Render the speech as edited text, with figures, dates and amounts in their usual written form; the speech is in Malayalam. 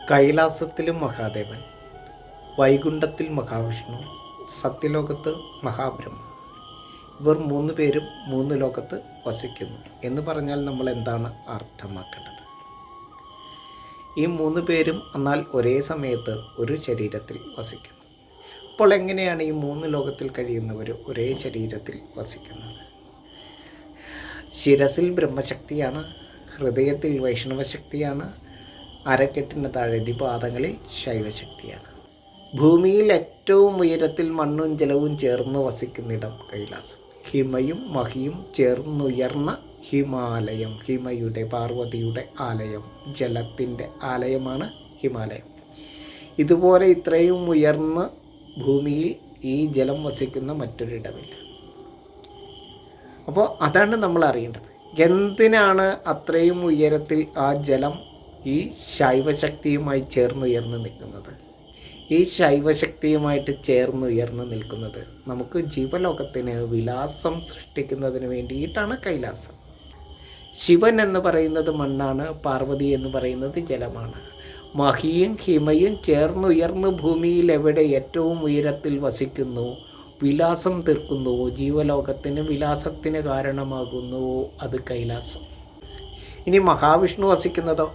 കൈലാസത്തിലും മഹാദേവൻ, വൈകുണ്ഠത്തിൽ മഹാവിഷ്ണു, സത്യലോകത്ത് മഹാബ്രഹ്മ. ഇവർ 3 പേരും 3 ലോകത്ത് വസിക്കുന്നു എന്ന് പറഞ്ഞാൽ നമ്മൾ എന്താണ് അർത്ഥമാക്കേണ്ടത്? ഈ 3 പേരും എന്നാൽ ഒരേ സമയത്ത് ഒരു ശരീരത്തിൽ വസിക്കുന്നു. അപ്പോൾ എങ്ങനെയാണ് ഈ 3 ലോകത്തിൽ കഴിയുന്നവർ ഒരേ ശരീരത്തിൽ വസിക്കുന്നത്? ശിരസിൽ ബ്രഹ്മശക്തിയാണ്, ഹൃദയത്തിൽ വൈഷ്ണവശക്തിയാണ്, അരക്കെട്ടിന് താഴെ പാദങ്ങളിൽ ശൈവശക്തിയാണ്. ഭൂമിയിൽ ഏറ്റവും ഉയരത്തിൽ മണ്ണും ജലവും ചേർന്ന് വസിക്കുന്നിടം കൈലാസം. ഹിമയും മഹിയും ചേർന്നുയർന്ന ഹിമാലയം, ഹിമയുടെ പാർവതിയുടെ ആലയം, ജലത്തിൻ്റെ ആലയമാണ് ഹിമാലയം. ഇതുപോലെ ഇത്രയും ഉയർന്ന ഭൂമിയിൽ ഈ ജലം വസിക്കുന്ന മറ്റൊരിടമില്ല. അപ്പോൾ അതാണ് നമ്മൾ അറിയേണ്ടത്. എന്തിനാണ് അത്രയും ഉയരത്തിൽ ആ ജലം ഈ ശൈവശക്തിയുമായി ചേർന്നുയർന്ന് നിൽക്കുന്നത്? ഈ ശൈവശക്തിയുമായിട്ട് ചേർന്നുയർന്ന് നിൽക്കുന്നത് നമുക്ക് ജീവലോകത്തിന് വിലാസം സൃഷ്ടിക്കുന്നതിന് വേണ്ടിയിട്ടാണ് കൈലാസം. ശിവൻ എന്ന് പറയുന്നത് മണ്ണാണ്, പാർവതി എന്ന് പറയുന്നത് ജലമാണ്. മഹിയും ഹിമയും ചേർന്നുയർന്ന് ഭൂമിയിൽ എവിടെ ഏറ്റവും ഉയരത്തിൽ വസിക്കുന്നു, വിലാസം തീർക്കുന്നുവോ, ജീവലോകത്തിന് വിലാസത്തിന് കാരണമാകുന്നുവോ, അത് കൈലാസം. ഇനി മഹാവിഷ്ണു വസിക്കുന്നതോ?